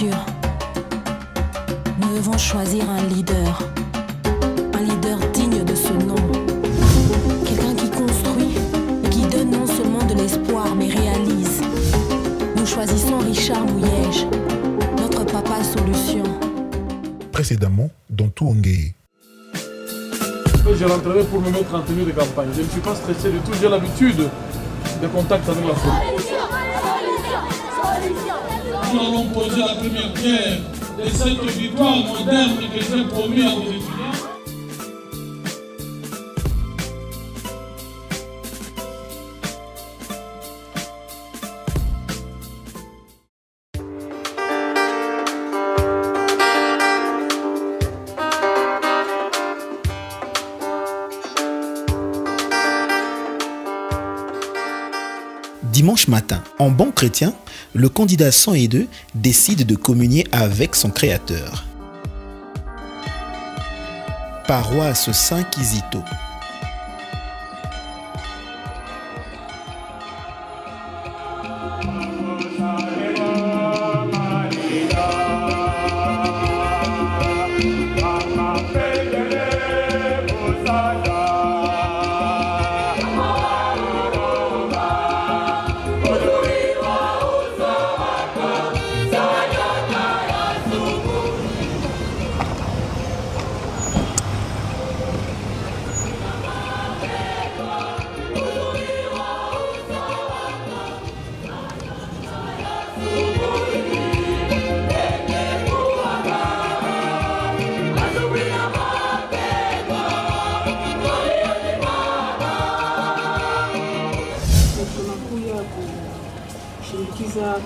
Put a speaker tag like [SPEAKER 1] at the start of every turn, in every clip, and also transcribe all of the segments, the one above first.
[SPEAKER 1] futur, nous devons choisir un leader digne de ce nom. Quelqu'un qui construit et qui donne non seulement de l'espoir, mais réalise. Nous choisissons Richard Mouyège, notre papa solution.
[SPEAKER 2] Précédemment, dans Touangé.
[SPEAKER 3] Je rentrerai pour me mettre en tenue de campagne. Je ne suis pas stressé du tout, j'ai l'habitude de contact avec la foule.
[SPEAKER 4] Nous allons poser la première pierre de cette victoire moderne que j'ai promis à vos étudiants.
[SPEAKER 5] Dimanche matin, en bon chrétien, le candidat 102 décide de communier avec son Créateur. Paroisse Saint-Kizito.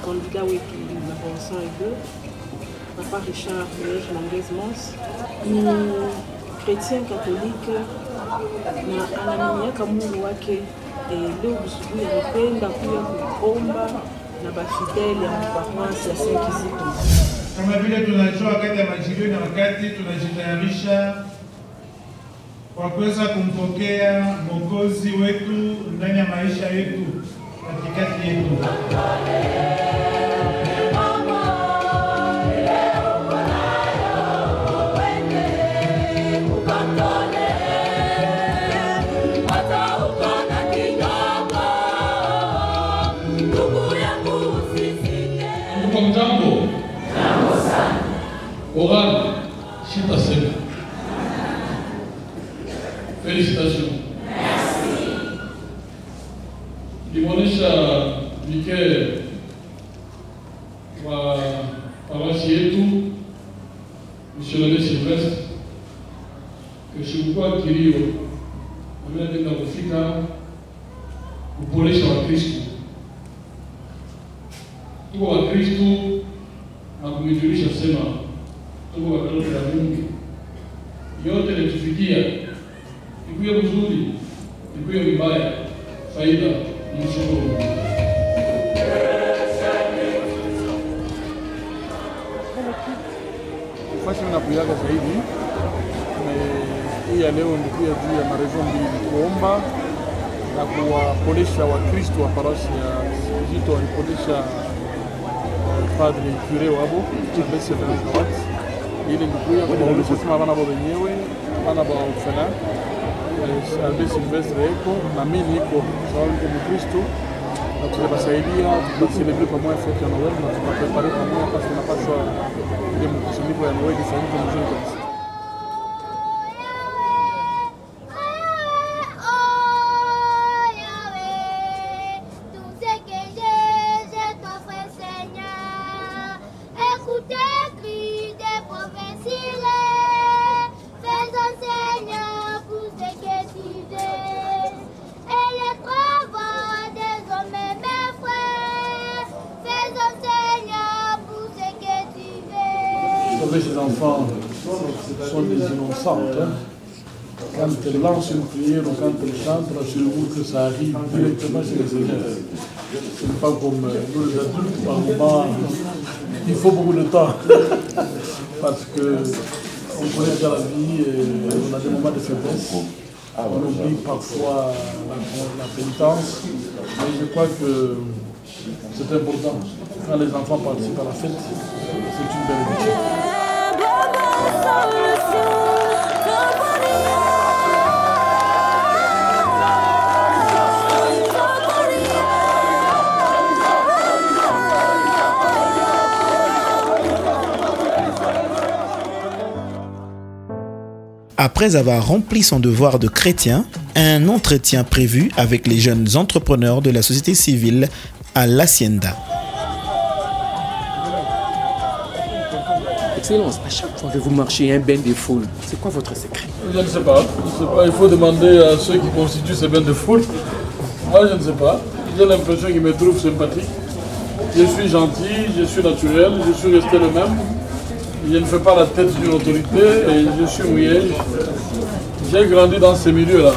[SPEAKER 6] Candidat wetu namba 102 Papa Richard Mouyège Mangès ni chrétien catholique na anaminiaka Mungu wake. Leo busubuhi anapenda kuya kuomba na bafidele ya paroisse ya Saint-Kizito.
[SPEAKER 7] Kama vile tunajua wakati ya majilio na wakati tunajitayarisha kwa kuweza kumpokea Mwokozi wetu ndani ya maisha yetu katikati yetu.
[SPEAKER 4] Jambo sana. Oral, Chita Sema. Félicitations. Merci. Limonesha Mikel wa paroisse yetu, Monsieur l'abbé Sylvestre, que shukua kilio ameenda kufika kupolesha Wakristo. Tuko Wakristo na kumijulisha sema tuko watoto wa Mungu. Yote letufikia ikuwe mzuri, ikuwe mbaya, faida ni mshukuru.
[SPEAKER 3] Fasi nakuyaga zaidi hii ya leo ndio juu ya marezo mbili, kuomba na kuwapolesha Wakristo wa paroisi ya Kizito, walipolesha padre cure wabo Tibesi Velizawat ile ndio kwa kuonyesha sema bana baba wenyewe bana baba ufana Albert Sylvestre eko na mimi niko sawa kama Kristo na tunabasaidia tutaselebre pamoja fete ya Noel na tunaprepare pamoja parce qu'on n'a pas choix ile mkusanyiko ya Noel ifanyike mzuri kabisa.
[SPEAKER 4] Ces enfants sont des innocentes. Hein. Quand elles lancent une prière ou quand elles chantent, rassurez-vous que ça arrive directement chez les élèves. Ce n'est pas comme nous les adultes, par moment, il faut beaucoup de temps. Parce qu'on connaît déjà la vie et on a des moments de faiblesse. On oublie parfois la pénitence, mais je crois que c'est important. Quand les enfants participent à la fête, c'est une belle habitude.
[SPEAKER 5] Après avoir rempli son devoir de chrétien, un entretien prévu avec les jeunes entrepreneurs de la société civile à l'Hacienda.
[SPEAKER 8] Excellence, à chaque fois que vous marchez un bain de foule, c'est quoi votre secret?
[SPEAKER 4] Je ne sais pas. Il faut demander à ceux qui constituent ces bains de foule. Moi, je ne sais pas. J'ai l'impression qu'ils me trouvent sympathique. Je suis gentil, je suis naturel, je suis resté le même. Je ne fais pas la tête d'une autorité et je suis mouillé. J'ai grandi dans ces milieux-là.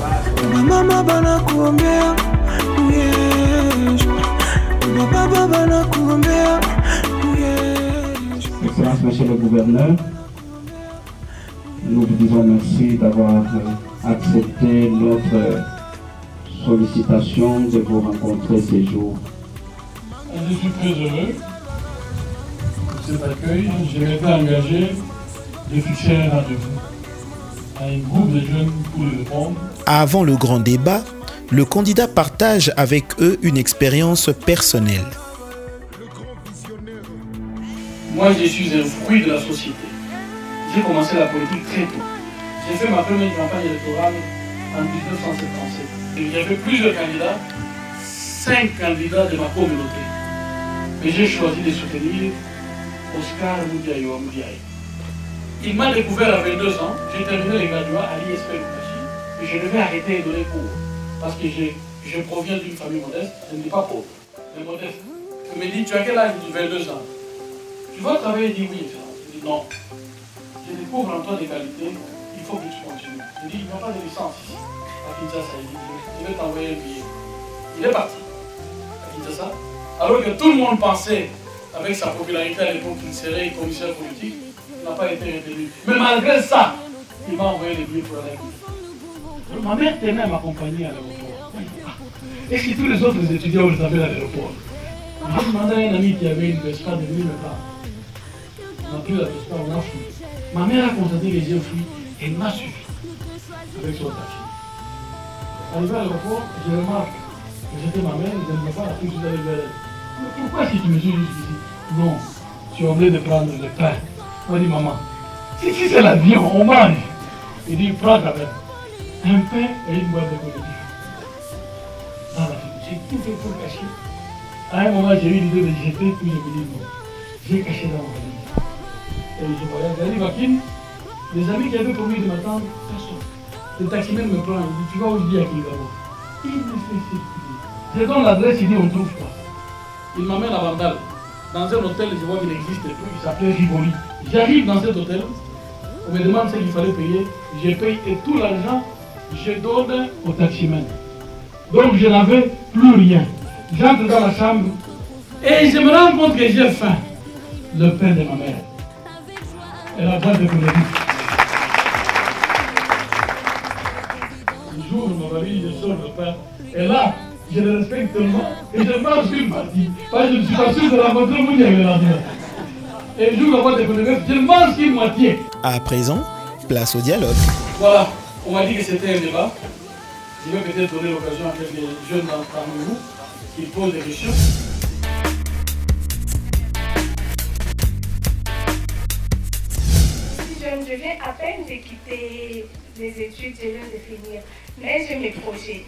[SPEAKER 9] Excellence, Monsieur le Gouverneur, nous vous disons merci d'avoir accepté notre sollicitation de vous rencontrer ces jours.
[SPEAKER 4] Je suis très heureux de cet accueil. Je m'étais engagé de fixer un rendez-vous à un groupe de jeunes pour le répondre.
[SPEAKER 5] Avant le grand débat, le candidat partage avec eux une expérience personnelle.
[SPEAKER 4] Moi, je suis un fruit de la société. J'ai commencé la politique très tôt. J'ai fait ma première campagne électorale en 1977. Il y avait plusieurs candidats, 5 candidats de ma communauté. Mais j'ai choisi de soutenir Oscar Moudiayo Moudiaye. Il m'a découvert à 22 ans. J'ai terminé les graduats à l'ISP Lukachi et je devais arrêter de donner cours. Parce que je proviens d'une famille modeste, je ne dis pas pauvre, mais modeste. Il me dit, tu as quel âge? Je dis 22 ans. Tu vas travailler? Il dit oui, excellence. Je dis non. Je découvre en toi des qualités, il faut que tu continues. Je dis, il n'y a pas de licence ici. À Kinshasa, il dit, je vais t'envoyer un billet. Il est parti à Kinshasa. Alors que tout le monde pensait, avec sa popularité à l'époque, qu'il serait commissaire politique, il n'a pas été retenu. Mais malgré ça, il m'a envoyé les billets pour aller à Kinshasa. Ma mère tenait à m'accompagner à l'aéroport. Est-ce que tous les autres étudiants vous avaient à l'aéroport? J'ai demandé à un ami qui avait une Vespa de 1000 francs. On a pris la Vespa, on a fui. Ma mère a constaté que j'ai fui et m'a suivi avec son taxi. Arrivé à l'aéroport, je remarque que c'était ma mère, je ne veux pas la fille, je suis allé vers elle. Mais pourquoi si tu me suis jusqu'ici? Non, tu as oublié de prendre le pain. On dit, maman, si c'est l'avion, on mange. Il dit, prends quand même un pain et une boîte de collectif. Dans la fille, j'ai tout fait pour cacher. À un moment, j'ai eu l'idée de jeter, puis je me dis non. J'ai caché dans mon valise. Et je voyage. J'arrive à Kin, les amis qui avaient promis de m'attendre, personne. Le taximan me prend, il dit, tu vas où je dis à qui d'abord? Il me fait circuler. Je donne l'adresse, il dit, on ne trouve pas. Il m'amène à Vandal. Dans un hôtel, je vois qu'il n'existe plus, il s'appelait Rivoli. J'arrive dans cet hôtel, on me demande ce qu'il fallait payer, je paye et tout l'argent, je donne au taximan. Donc je n'avais plus rien. J'entre dans la chambre et je me rends compte que j'ai faim. Le pain de ma mère et la boîte de collectif. J'ouvre ma valise, je sors le pain. Et là, je le respecte tellement et je mange une partie. Parce que je ne suis pas sûr de la montrer où il y avait l'argent. Et j'ouvre la boîte de collectif, je mange une moitié.
[SPEAKER 5] À présent, place au dialogue.
[SPEAKER 4] Voilà, on m'a dit que c'était un débat. Je vais peut-être donner l'occasion à quelques jeunes parmi vous qui posent des questions.
[SPEAKER 10] Je viens à peine de quitter les études, je viens de finir. Mais j'ai mes projets.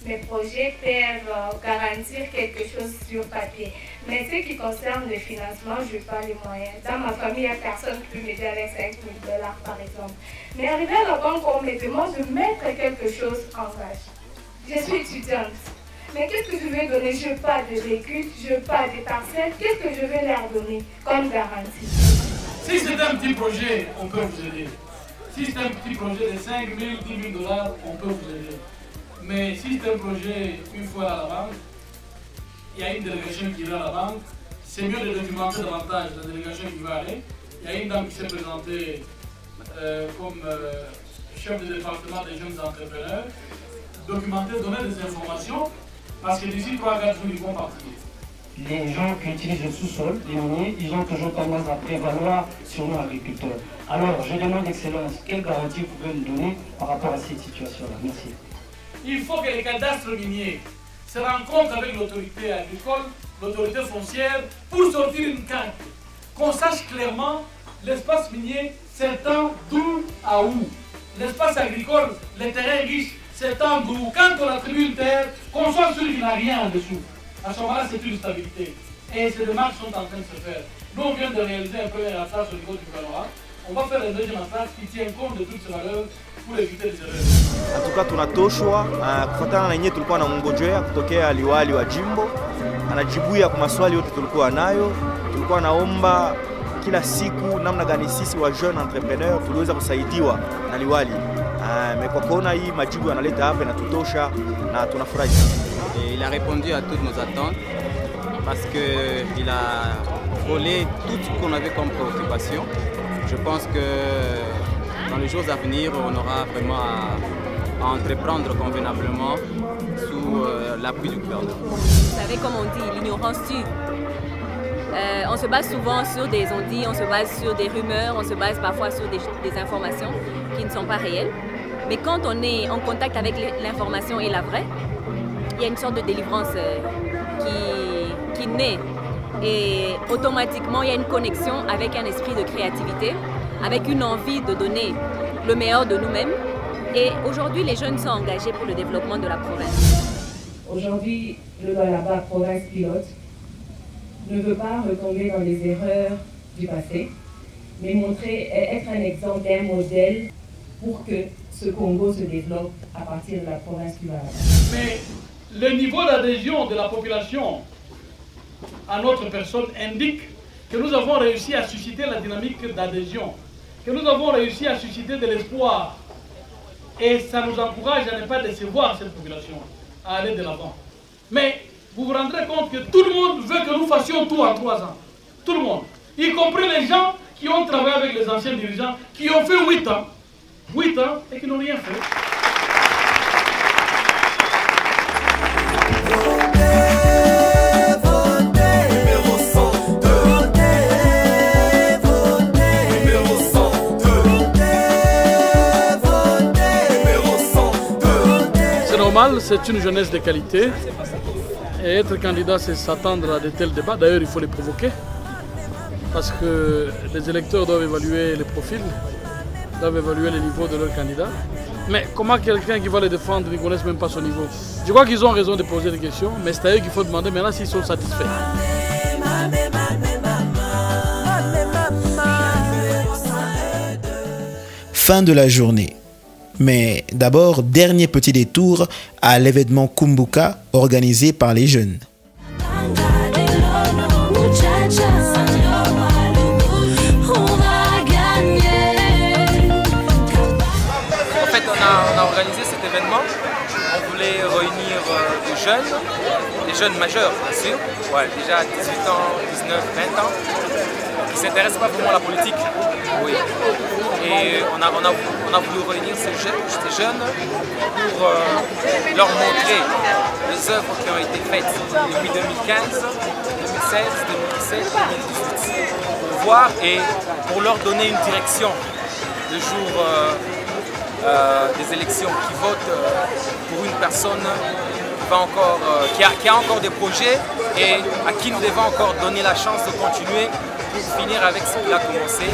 [SPEAKER 10] Mes projets peuvent garantir quelque chose sur papier. Mais ce qui concerne le financement, je n'ai pas les moyens. Dans ma famille, il n'y a personne qui peut m'aider avec 5 000 $ par exemple. Mais arrivé à la banque, on me demande de mettre quelque chose en gage. Je suis étudiante. Mais qu'est-ce que je vais donner? Je n'ai pas de véhicule, je n'ai pas de parcelles. Qu'est-ce que je vais leur donner comme garantie?
[SPEAKER 4] Si c'est un petit projet, on peut vous aider. Si c'est un petit projet de 5 000, 10 000 $, on peut vous aider. Mais si c'est un projet une fois à la banque, il y a une délégation qui va à la banque, c'est mieux de documenter davantage la délégation qui va aller. Il y a une dame qui s'est présentée comme chef du département des jeunes entrepreneurs, documenter, donner des informations, parce que d'ici 3-4 jours, ils vont partir.
[SPEAKER 11] Les gens qui utilisent le sous-sol, les miniers, ils ont toujours tendance à prévaloir sur nos agriculteurs. Alors, je demande, Excellence, quelle garantie vous pouvez nous donner par rapport à cette situation-là? Merci.
[SPEAKER 4] Il faut que les cadastres miniers se rencontrent avec l'autorité agricole, l'autorité foncière, pour sortir une carte. Qu'on sache clairement l'espace minier s'étend d'où à où. L'espace agricole, les terrains riches, s'étend d'où. Quand on attribue une terre, qu'on soit sûr qu'il n'y a rien en dessous. À ce moment-là, c'est une stabilité. Et ces démarches sont en train de se faire. Nous, on vient de réaliser un premier attache au niveau du gouvernement. On va faire un deuxième attache qui tient compte de toutes ces valeurs pour éviter les erreurs.
[SPEAKER 12] En tout cas, tunatoshwa kufuatana na yenyewe tulikuwa namngojea kutokea liwali wa jimbo. Anajibuia kwa maswali yote tulikuwa nayo. Tulikuwa naomba kila siku namna gani sisi wa jeune entrepreneur tuliweza kusaidiwa na liwali. Mais kwa kuona hii majibu analeta hapa na tutosha na tunafurahi.
[SPEAKER 13] Et il a répondu à toutes nos attentes parce qu'il a frôlé tout ce qu'on avait comme préoccupation. Je pense que dans les jours à venir, on aura vraiment à entreprendre convenablement sous l'appui du gouvernement.
[SPEAKER 14] Vous savez, comme on dit, l'ignorance tue. On se base souvent sur des on-dit, on se base sur des rumeurs, on se base parfois sur des informations qui ne sont pas réelles. Mais quand on est en contact avec l'information et la vraie, il y a une sorte de délivrance qui naît. Et automatiquement, il y a une connexion avec un esprit de créativité, avec une envie de donner le meilleur de nous-mêmes. Et aujourd'hui, les jeunes sont engagés pour le développement de la province.
[SPEAKER 15] Aujourd'hui, le Lualaba, province pilote, ne veut pas retomber dans les erreurs du passé, mais être un exemple et un modèle pour que ce Congo se développe à partir de la province du Lualaba.
[SPEAKER 4] Mais le niveau d'adhésion de la population à notre personne indique que nous avons réussi à susciter la dynamique d'adhésion, que nous avons réussi à susciter de l'espoir. Et ça nous encourage à ne pas décevoir cette population, à aller de l'avant. Mais vous vous rendrez compte que tout le monde veut que nous fassions tout en 3 ans. Tout le monde. Y compris les gens qui ont travaillé avec les anciens dirigeants, qui ont fait 8 ans. 8 ans et qui n'ont rien fait. C'est une jeunesse de qualité et être candidat c'est s'attendre à de tels débats. D'ailleurs il faut les provoquer parce que les électeurs doivent évaluer les profils, doivent évaluer les niveaux de leurs candidats. Mais comment quelqu'un qui va les défendre ne connaisse même pas son niveau? Je crois qu'ils ont raison de poser des questions, mais c'est à eux qu'il faut demander maintenant s'ils sont satisfaits.
[SPEAKER 5] Fin de la journée. Mais d'abord, dernier petit détour à l'événement Kumbuka organisé par les jeunes.
[SPEAKER 16] En fait, on a organisé cet événement. On voulait réunir des jeunes majeurs, bien sûr, ouais, déjà 18 ans, 19, 20 ans, qui ne s'intéressent pas vraiment à la politique. Oui. Et on a voulu réunir ces jeunes pour leur montrer les œuvres qui ont été faites depuis 2015, 2016, 2017, 2018, pour voir et pour leur donner une direction le jour des élections, qui votent pour une personne qui a encore des projets et à qui nous devons encore donner la chance de continuer pour finir avec ce qu'il a commencé.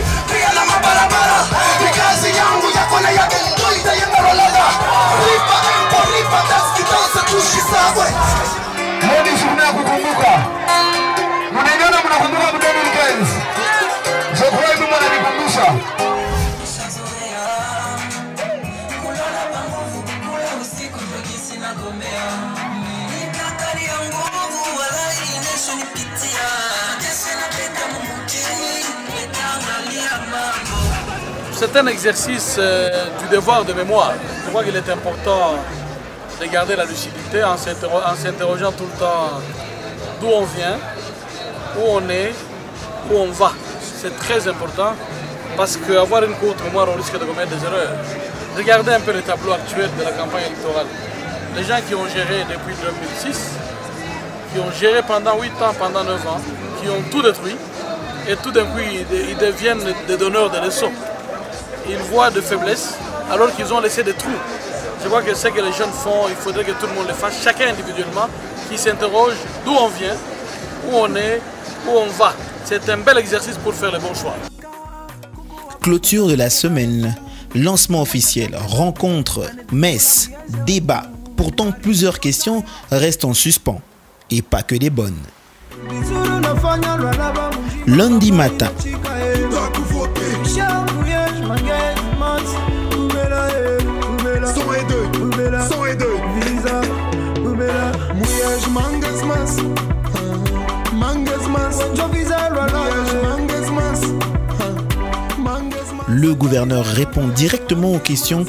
[SPEAKER 4] C'est un exercice du devoir de mémoire. Je crois qu'il est important de garder la lucidité en s'interrogeant tout le temps d'où on vient, où on est, où on va. C'est très important parce qu'avoir une courte mémoire, on risque de commettre des erreurs.
[SPEAKER 3] regardez un peu le tableau actuel de la campagne électorale. Les gens qui ont géré depuis 2006, qui ont géré pendant 8 ans, pendant 9 ans, qui ont tout détruit, et tout d'un coup ils deviennent des donneurs de leçons. Ils voient de faiblesses alors qu'ils ont laissé des trous. Je crois que ce que les jeunes font, il faudrait que tout le monde le fasse, chacun individuellement, qui s'interroge d'où on vient, où on est, où on va. C'est un bel exercice pour faire les bons choix.
[SPEAKER 5] Clôture de la semaine, lancement officiel, rencontre, messe, débat. Pourtant, plusieurs questions restent en suspens. Et pas que des bonnes. Lundi matin. Le gouverneur répond directement aux questions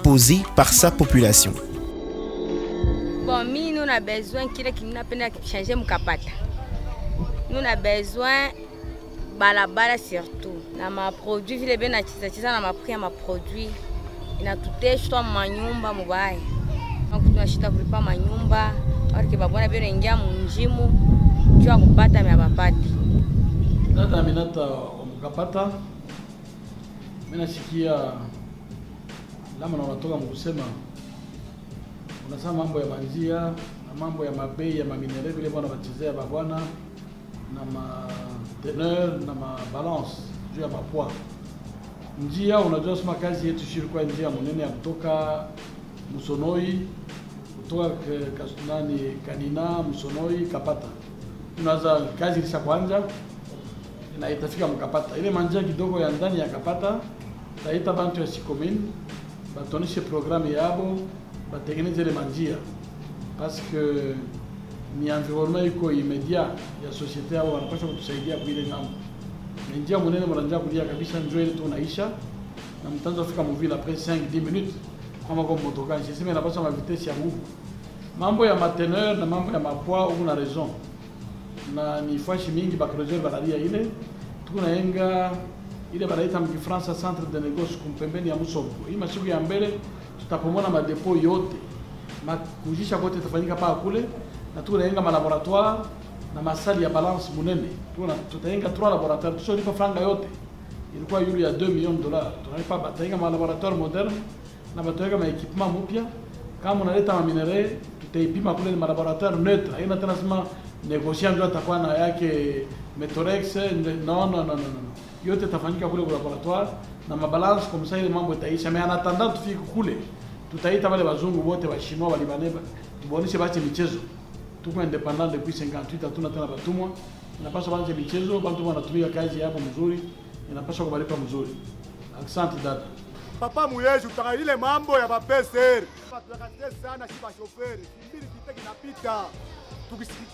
[SPEAKER 5] posées par sa population.
[SPEAKER 17] Bon, nous avons besoin de changer Mukapata. Nous avons besoin de balabala surtout. Na produit vile bien na ma prix ma produit. Ina tuteshwa manyumba mubaya. Donc tunashita kulipa manyumba, parce babona bien ingia munjimu kwa kupata mya bapati.
[SPEAKER 3] Dada Aminata Mukapata. Mimi nasikia lama na wanatoka mkusema unasema mambo ya manjia na mambo ya mabei ya maminere vile bwana bachezea babwana na ma teneur na ma balance juu ya mapoa. Njia unajua sema kazi yetu shirika njia munene ya kutoka Musonoi kutoka Kastunani Kanina Musonoi Kapata. Tunaanza kazi kisha kwanza na itafika Mkapata. Ile manjia kidogo ya ndani ya Kapata taita bantu ya Sikomine batonishe programu yabo batengeneze ile manjia parce que ni environnement iko immédiat ya societe yao wanapaswa kutusaidia kwa ile ngambo. Njia munene mwananja kulia kabisa njoo ile tunaisha na mtanzo fika mvila après 5-10 minutes kama kwa motoka sisi inapaswa ma vitesse ya nguvu. Mambo ya mateneur na mambo ya mapoa una raison. Na ni fashi mingi bakrojer balaria ile tunaenga ile banaita mkifransa centre de négoce kumpembeni ya Musongo. Hii masiku ya mbele tutapomona madepo yote makujisha kote tafanyika paa kule na tunaenga malaboratoire na masali ya balance munene. Tutaenga 3 laboratoire tusolipa franga yote. Ilikuwa yule ya $2 millions. Tunalipa bataenga malaboratoire moderne na bataenga ma equipement mpya. Kama unaleta maminere tutaipima kule na laboratoire neutre. Haina tena sema négociant ndio atakuwa na yake Metorex. Non. Yote tafanyika kule kwa laboratoire na mabalance comme ça ile mambo itaisha. Mais en attendant tufike kule tutaita wale wazungu wote wa Chinois wa Libanais tubonishe bache michezo. Tuko independent depuis 58 hatuna tena batumwa. Inapaswa bache michezo, bantu wanatumia kazi hapo mzuri, inapaswa kubalipa mzuri. Asante dada.
[SPEAKER 18] Papa Muyeju utaka ile mambo ya bapeser. Tunakate sana si bashoferi. Mbili kiteki napita.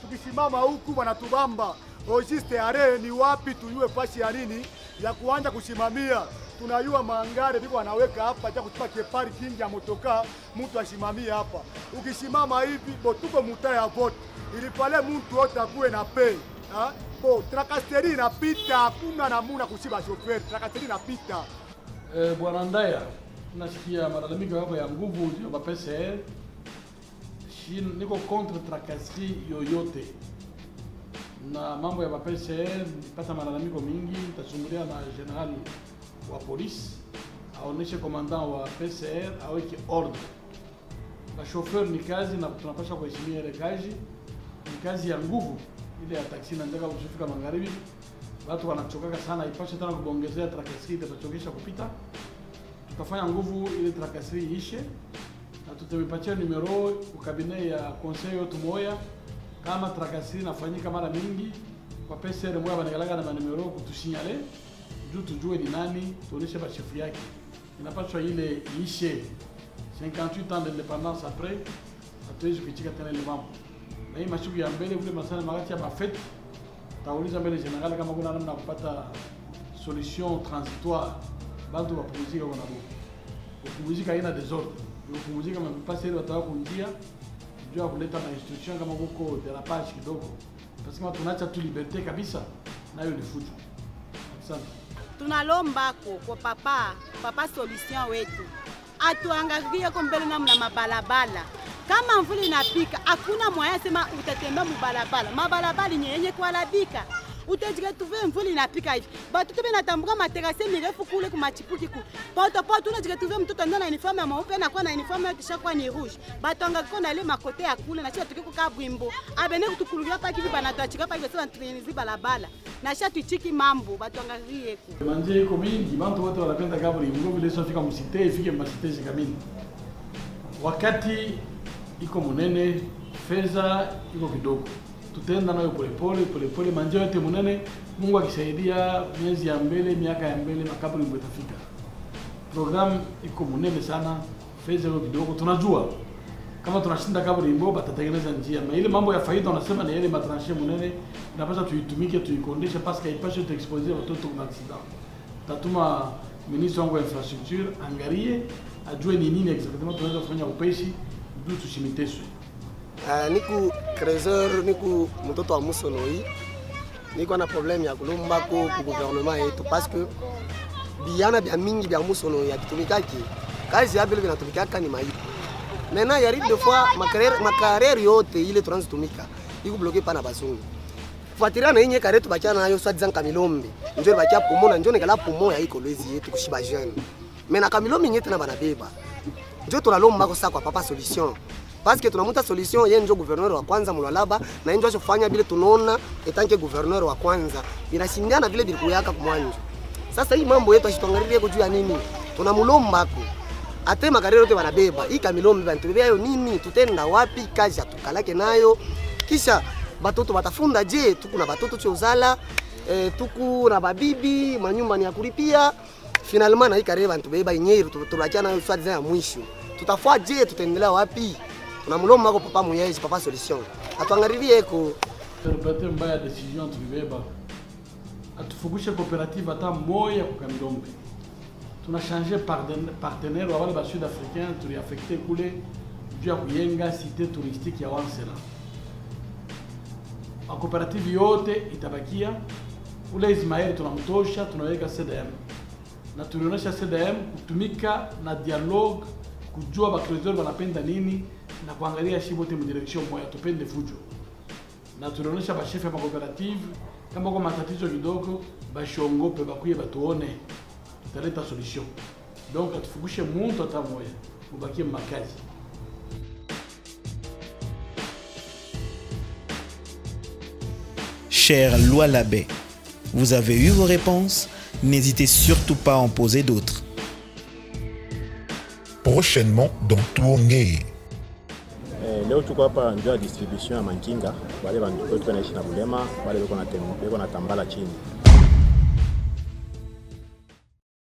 [SPEAKER 18] Tukisimama huku wanatubamba. Logiste are ni wapi tuyue fashi ya nini ya kuanza kusimamia. Tunayua mangare biko wanaweka hapa cha kutupa kepari kingi ya motoka mtu asimamia hapa. Ukisimama hivi botuko muta ya vote. Ili pale mtu wote akuwe na pay. Bo trakasteri inapita hakuna namuna kusiba shoferi. Trakasteri inapita.
[SPEAKER 3] Bwana Ndaya, nasikia malalamiko yako ya nguvu ya PCR. Niko contre tracasserie yoyote. Na mambo ya PCR nipata malalamiko mingi, nitasumulia na general wa polisi aoneshe commandant wa PCR aweke ordre. Na chauffeur ni kazi na tunapaswa kuheshimia ile kazi. Ni kazi ya nguvu ile ya taksi na ndaka kufika magharibi. Watu wanachoka sana, ipashe tena kubongezea tracasserie itachokesha kupita. Tutafanya nguvu ile tracasserie ishe na tutampatia numero kwa cabinet ya conseil yote moya. Kama tracasserie inafanyika mara mingi kwa PCR moja banagalaga na numero kutusinyale juu tujue ni nani, tuoneshe bashefu yake. Inapaswa ile ishe 58 ans d'indépendance après hatuwezi kuitika tena ile mambo. Na hii mashughuli ya mbele vile masana magati ya mafete tauliza mbele general kama kuna namna kupata solution transitoire bantu bapumzika kwa nabo. Kupumzika haina desordre. Kupumzika mpasa ile watawa kunjia juu ya kuleta na instruction kama huko derapage kidogo. Parce que tunaacha tu liberté kabisa nayo ni fujo. Asante.
[SPEAKER 19] Tunalomba kwa papa solution wetu. atuangalie kwa mbele namna mabalabala. Kama mvula inapika, hakuna mwaya sema utatembea mubalabala. Mabalabala yenye kuharibika. Utajika tuve mvula inapika hivi. Batoto benatambuka materase mirefu kule kumachipuki ku. Poto unajika tuve mtoto ndana uniforme ya mweupe na kwa na uniforme kisha kwa ni rouge. Batonga kona ile makote ya kule na sisi tuko kwa bwimbo. Abene kutukululia hapa kivi bana tuachika hapa hivi sasa tuenizi balabala. Na sisi tuchiki mambo batonga rie ku.
[SPEAKER 4] Manje iko mingi, bantu wote wanapenda kaburi vile sio fika msite ifike msite shikamini. Wakati iko munene, fedha iko kidogo. Tutaenda nayo polepole, manje yote munene, Mungu akisaidia miezi ya mbele, miaka ya mbele makaburi itafika. Program iko munene sana, fedha iko kidogo. Tunajua kama tunashinda kaburi mbo batatengeneza njia. Na ile mambo ya faida wanasema ni ile matranche munene, inapaswa tuitumike, tuikondesha parce que haipaswi tuexposer watoto kwa accident. Tatuma ministre wangu wa infrastructure angalie ajue ni nini exactement tunaweza kufanya upeshi ndio tushimiteshwe.
[SPEAKER 20] Niku Trésor, niku mtoto wa Musonoi, niko na problème ya kulomba ku gouvernement yetu parce que biana bia mingi bia Musonoi akitumikaki kazi ya vile vinatumikaka ni maipo. Maintenant il arrive des fois ma carrière yote ile tunazitumika iko bloqué pana bazungu. Fuatilia na yenye karetu bachana nayo soit disant Kamilombe. Njoo bacha pomona njoo nikala pomo ya iko lezi yetu kushiba jeune. Mais na Kamilombe nyete na banabeba. Njoo tunalomba kwa sasa kwa papa solution. Parce que tunamuta solution yeye ndio gouverneur wa kwanza Mulwalaba na ndio achofanya vile tunaona etanke gouverneur wa kwanza binashindana vile bilikuyaka kumwanjo. Sasa hii mambo yetu ashituangalie kujua ya nini? Tunamulomba ko. Ate makarero yote wanabeba. Hii Kamilombe banatubebea yo nini? Tutenda wapi kazi atukalake nayo? Kisha batoto batafunda je? Tuku na batoto chozala, tuku na babibi, manyumba ni ya kulipia. Finalement na hii kareba banatubeba yenyewe tunaachana nayo swali ya mwisho. Tutafua je? Tutaendelea wapi? Tunamulomba kwa papa Muyezi, papa solution. Atuangalie ko
[SPEAKER 4] tupate mbaya decision tulibeba. Atufugushe coopérative hata moya kwa Kamilombe. Tuna changer partenaire wa wale ba sud africain tuliaffecté kule juu ya kuyenga cité touristique ya Wansela. A coopérative yote itabakia. Ule Ismael tunamtosha, tunaweka CDM. Na tulionyesha CDM kutumika na dialogue kujua ba trésor wanapenda nini na kuangalia shibote mu direction moja tupende fujo. Na tulionyesha ba chef ya coopérative kama kwa matatizo kidogo bashongope bakuye batuone tutaleta solution. Donc atufugushe muntu hata moja mubakie makazi.
[SPEAKER 5] Cher Lualabé, vous avez eu vos réponses? N'hésitez surtout pas à en poser d'autres.
[SPEAKER 2] Prochainement dans Tuongei.
[SPEAKER 21] Leo tuko hapa ndio distribution ya mankinga wale bantu kwetu wanaishi na bulema wale beko na tambala chini.